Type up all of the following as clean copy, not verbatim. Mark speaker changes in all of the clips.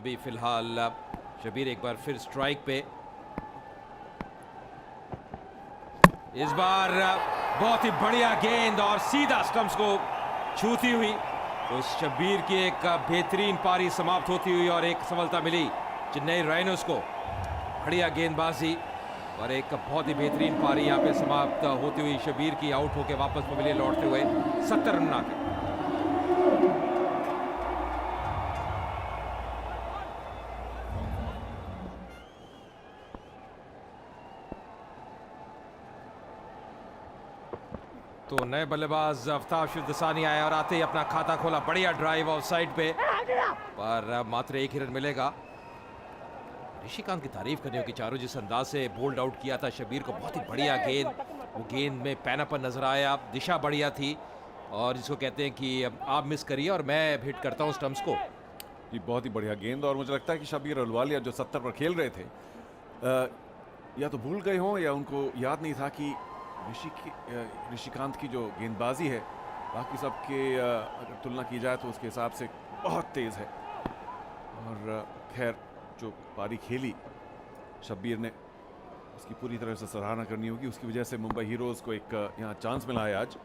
Speaker 1: अभी फिलहाल शबीर एक बार फिर स्ट्राइक पे। इस बार बहुत ही बढ़िया गेंद और सीधा स्टंप्स को छूती हुई, तो शबीर की एक बेहतरीन पारी समाप्त होती हुई और एक सफलता मिली चेन्नई राइनोस को। बढ़िया गेंदबाजी और एक बहुत ही बेहतरीन पारी यहाँ पे समाप्त होती हुई शबीर की, आउट होकर वापस पवेलियन लौटते हुए 70 रन बनाते। तो नए बल्लेबाज आफ्ताब शिवदसानी आए और आते ही अपना खाता खोला। बढ़िया ड्राइव ऑफ साइड पे, पर मात्र एक ही रन मिलेगा। ऋषिकांत की तारीफ करने होगी चारों, जिस अंदाज से बोल्ड आउट किया था शबीर को, बहुत ही बढ़िया गेंद। वो गेंद में पैनापन नजर आया, दिशा बढ़िया थी, और जिसको कहते हैं कि आप मिस करिए और मैं हिट करता हूं स्टंप्स को।
Speaker 2: ये बहुत ही बढ़िया गेंद, और मुझे लगता है कि शबीर अहलुवालिया जो 70 पर खेल रहे थे, या तो भूल गए हों या उनको याद नहीं था कि ऋषिकांत की जो गेंदबाजी है बाकी सबके अगर तुलना की जाए तो उसके हिसाब से बहुत तेज़ है। और खैर जो पारी खेली शब्बीर ने, उसकी पूरी तरह से सराहना करनी होगी। उसकी वजह से मुंबई हीरोज़ को एक यहाँ चांस मिला है आज।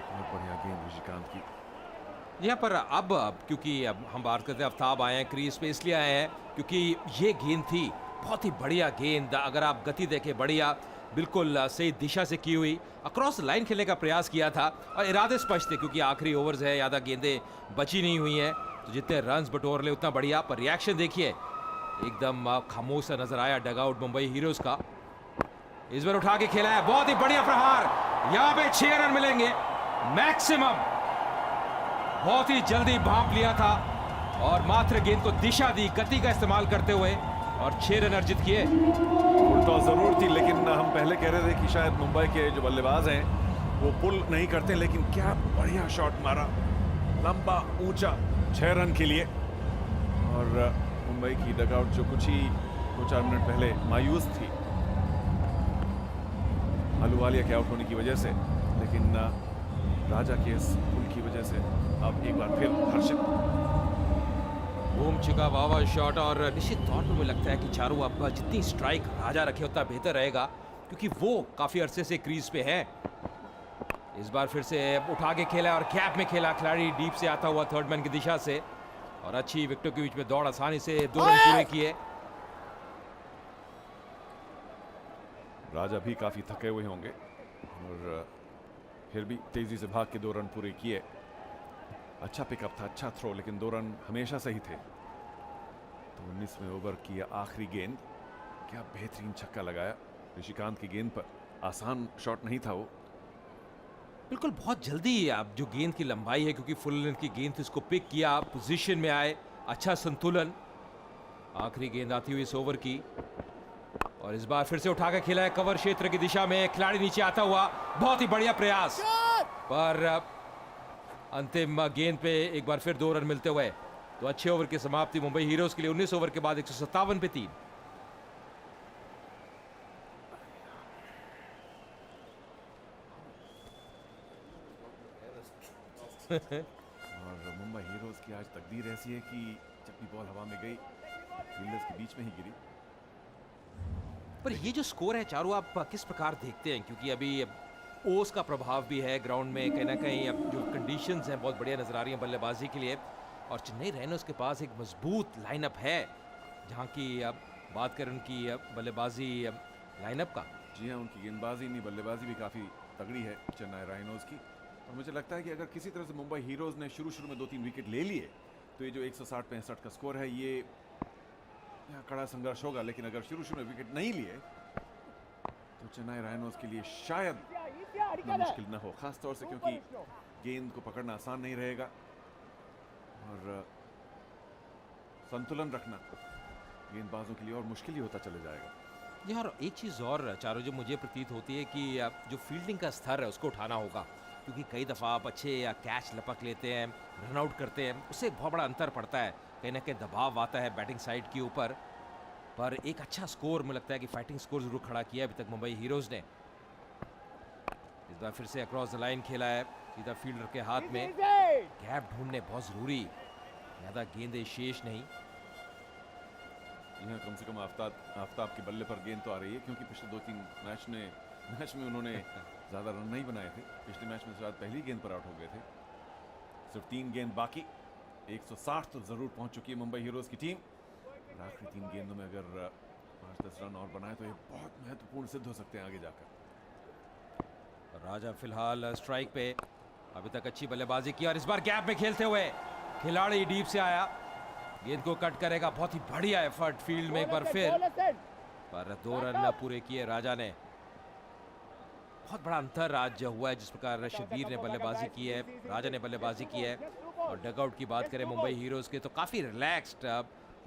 Speaker 2: बहुत बढ़िया गेंद ऋषिकांत की
Speaker 1: यहाँ पर। अब क्योंकि अब हम बात करते हैं, आफ्ताब आए हैं क्रीज पे, इसलिए आए हैं क्योंकि ये गेंद थी बहुत ही बढ़िया गेंद। अगर आप गति देखें, बढ़िया बिल्कुल सही दिशा से की हुई, अक्रॉस लाइन खेलने का प्रयास किया था और इरादे स्पष्ट थे क्योंकि आखिरी ओवर्स है, ज़्यादा गेंदें बची नहीं हुई हैं, तो जितने रन्स बटोर ले उतना बढ़िया। पर रिएक्शन देखिए, एकदम खामोश सा नजर आया डगआउट मुंबई हीरोज का। इस बार उठा के खेला है, बहुत ही बढ़िया प्रहार। यहाँ पे 6 रन मिलेंगे मैक्सिमम। बहुत ही जल्दी भांप लिया था और मात्र गेंद को दिशा दी गति का इस्तेमाल करते हुए, और 6 रन अर्जित किए।
Speaker 2: फुल टॉस जरूर थी, लेकिन हम पहले कह रहे थे कि शायद मुंबई के जो बल्लेबाज हैं वो पुल नहीं करते, लेकिन क्या बढ़िया शॉट मारा, लंबा ऊंचा, 6 रन के लिए। और मुंबई की डगआउट जो कुछ ही 2-4 मिनट पहले मायूस थी अहलुवालिया के आउट होने की वजह से, लेकिन राजा के इस पुल की वजह से अब एक बार फिर हर्षित।
Speaker 1: घूम चुका वाह शॉट, और निश्चित तौर पर मुझे लगता है कि चारों अब जितनी स्ट्राइक राजा रखे उतना बेहतर रहेगा, क्योंकि वो काफी अरसे से क्रीज पे है। इस बार फिर से उठा के खेला और गैप में खेला, खिलाड़ी डीप से आता हुआ थर्ड मैन की दिशा से, और अच्छी विकेटों के बीच में दौड़, आसानी से 2 रन पूरे किए।
Speaker 2: राजा भी काफी थके हुए होंगे और फिर भी तेजी से भाग के 2 रन पूरे किए। अच्छा पिकअप था, अच्छा थ्रो, लेकिन 2 रन हमेशा सही थे। तो 19वें ओवर की आखिरी गेंद, क्या बेहतरीन छक्का लगाया ऋषिकांत की गेंद पर। आसान शॉट नहीं था वो,
Speaker 1: बिल्कुल बहुत जल्दी। अब जो गेंद की लंबाई है, क्योंकि फुल लेंथ की गेंद थी, इसको पिक किया, पोजीशन में आए, अच्छा संतुलन। आखिरी गेंद आती हुई इस ओवर की, और इस बार फिर से उठा के खेला है कवर क्षेत्र की दिशा में, खिलाड़ी नीचे आता हुआ, बहुत ही बढ़िया प्रयास, पर अंतिम गेंद पे एक बार फिर 2 रन मिलते हुए तो अच्छे ओवर की समाप्ति मुंबई हीरोज के लिए। 19 ओवर के बाद 157 पे 3।
Speaker 2: और मुंबई हीरोज की आज तकदीर ऐसी है कि जब भी बॉल हवा में गई फील्डर्स के बीच में ही गिरी।
Speaker 1: पर ये जो स्कोर है चारों, आप किस प्रकार देखते हैं? क्योंकि अभी ओस का प्रभाव भी है ग्राउंड में, कहीं ना कहीं अब जो कंडीशंस हैं बहुत बढ़िया नजर आ रही हैं बल्लेबाजी के लिए, और चेन्नई राइनोस के पास एक मजबूत लाइनअप है, जहां की अब बात करें उनकी बल्लेबाजी लाइनअप का।
Speaker 2: जी हाँ, उनकी गेंदबाजी नहीं बल्लेबाजी भी काफ़ी तगड़ी है चेन्नई राइनोज की। और मुझे लगता है कि अगर किसी तरह से मुंबई हीरोज ने शुरू में 2-3 विकेट ले लिए तो ये जो 160-65 का स्कोर है, ये यहाँ कड़ा संघर्ष होगा। लेकिन अगर शुरू में विकेट नहीं लिए तो चेन्नई राइनोज के लिए शायद इतना मुश्किल न हो, खास तौर से क्योंकि गेंद को पकड़ना आसान नहीं रहेगा और संतुलन रखना गेंदबाजों के लिए और मुश्किल ही होता चले जाएगा।
Speaker 1: यार एक चीज़ और चारों जो मुझे प्रतीत होती है कि जो फील्डिंग का स्तर है उसको उठाना होगा, क्योंकि कई दफ़ा आप अच्छे कैच लपक लेते हैं, रन आउट करते हैं, उससे बहुत बड़ा अंतर पड़ता है, कहीं ना कहीं दबाव आता है बैटिंग साइड के ऊपर। पर एक अच्छा स्कोर मुझे लगता है कि फाइटिंग स्कोर जरूर खड़ा किया अभी तक मुंबई हीरोज ने। इस बार फिर से अक्रॉस द लाइन खेला है, सीधा फील्डर के हाथ में, गैप ढूंढने बहुत ज़रूरी। ज़्यादा गेंदें शेष नहीं।
Speaker 2: यहाँ कम से कम आफ्ताब के बल्ले पर गेंद तो आ रही है, क्योंकि पिछले 2-3 मैच में उन्होंने ज़्यादा रन नहीं बनाए थे। पिछले मैच में शायद पहली गेंद पर आउट हो गए थे। सिर्फ 3 गेंद बाकी, 160 तो ज़रूर पहुंच चुकी है मुंबई हीरोज़ की टीम। और आखिरी 3 गेंदों में अगर 5-10 रन और बनाए तो ये बहुत महत्वपूर्ण सिद्ध हो सकते हैं आगे जाकर।
Speaker 1: राजा फिलहाल स्ट्राइक पे, अभी तक अच्छी बल्लेबाजी की और इस बार गैप में खेलते हुए खिलाड़ी डीप से आया, गेंद को कट करेगा। बहुत ही बढ़िया एफर्ट फील्ड में एक बार फिर, पर 2 रन पूरे किए राजा ने। बहुत बड़ा अंतर आज हुआ है जिस प्रकार शब्बीर ने बल्लेबाजी की है, राजा ने बल्लेबाजी की है। और डगआउट की बात करें मुंबई हीरोज के तो काफी रिलैक्स्ड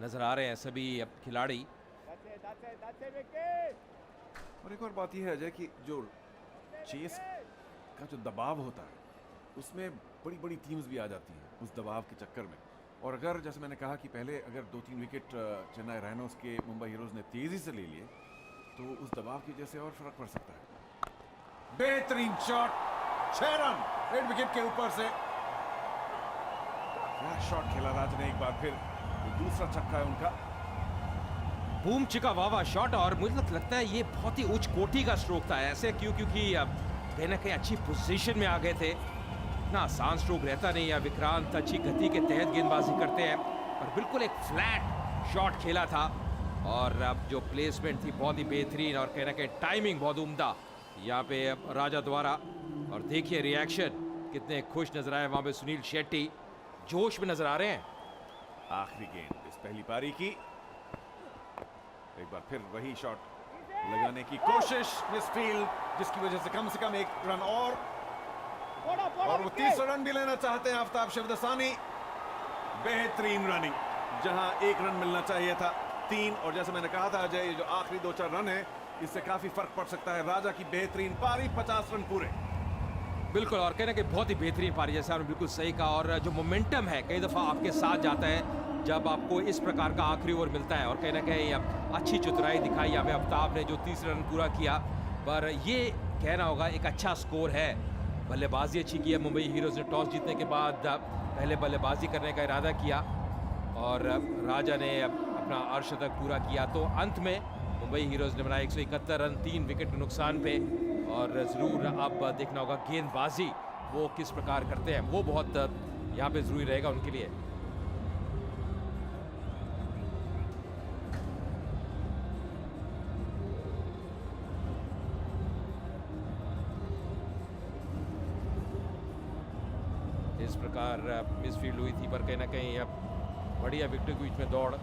Speaker 1: नजर आ रहे हैं सभी खिलाड़ी।
Speaker 2: और एक और बात यह है अजय कि जो चेस का जो दबाव होता है उसमें बड़ी बड़ी टीम्स भी आ जाती हैं उस दबाव के चक्कर में। और अगर जैसे मैंने कहा कि पहले अगर 2-3 विकेट चेन्नई राइनोज के मुंबई हीरोज ने तेजी से ले लिए तो उस दबाव की वजह से और फर्क पड़ सकता है। बेहतरीन शॉट, 6 रन रेड विकेट के ऊपर से। क्या शॉट खेला राज ने एक बार फिर, दूसरा छक्का है उनका।
Speaker 1: बूम चिका वावा शॉट, और मुझे लगता है ये बहुत ही उच्च कोटि का स्ट्रोक था। ऐसे क्योंकि कहीं ना कहीं अच्छी पोजीशन में आ गए थे। इतना आसान स्ट्रोक रहता नहीं है। विक्रांत अच्छी गति के तहत गेंदबाजी करते हैं, पर बिल्कुल एक फ्लैट शॉट खेला था और अब जो प्लेसमेंट थी बहुत ही बेहतरीन और कहीं ना कहीं टाइमिंग बहुत उम्दा यहाँ पे राजा द्वारा। और देखिए रिएक्शन, कितने खुश नजर आए वहां पे सुनील शेट्टी, जोश में नजर आ रहे हैं।
Speaker 2: आखिरी गेंद इस पहली पारी की, एक बार फिर वही शॉट लगाने की कोशिश, मिसफील्ड, जिसकी वजह से कम 1 रन और वो तीसरा रन भी लेना चाहते हैं आफ्ताब शिवदसानी। बेहतरीन रनिंग, जहां 1 रन मिलना चाहिए था 3, और जैसे मैंने कहा था अजय, ये जो आखिरी 2-4 रन है इससे काफी फर्क पड़ सकता है। राजा की बेहतरीन पारी, 50 रन पूरे।
Speaker 1: बिल्कुल, और कहना कि बहुत ही बेहतरीन पारी, जैसे आपने बिल्कुल सही कहा। और जो मोमेंटम है कई दफा आपके साथ जाता है जब आपको इस प्रकार का आखिरी ओवर मिलता है। और कहीं ना कहीं अच्छी चतुराई दिखाई यहाँ पे आफ्ताब ने जो 30 रन पूरा किया, पर ये कहना होगा एक अच्छा स्कोर है। बल्लेबाजी अच्छी की है मुंबई हीरोज ने। टॉस जीतने के बाद पहले बल्लेबाजी करने का इरादा किया और राजा ने अपना अर्धशतक पूरा किया। तो अंत में मुंबई हीरोज ने बनाया 171 रन 3 विकेट के नुकसान पे। और ज़रूर अब देखना होगा गेंदबाजी वो किस प्रकार करते हैं, वो बहुत यहाँ पे ज़रूरी रहेगा उनके लिए। इस प्रकार मिसफील्ड हुई थी, पर कहीं ना कहीं अब बढ़िया विकेट के बीच में दौड़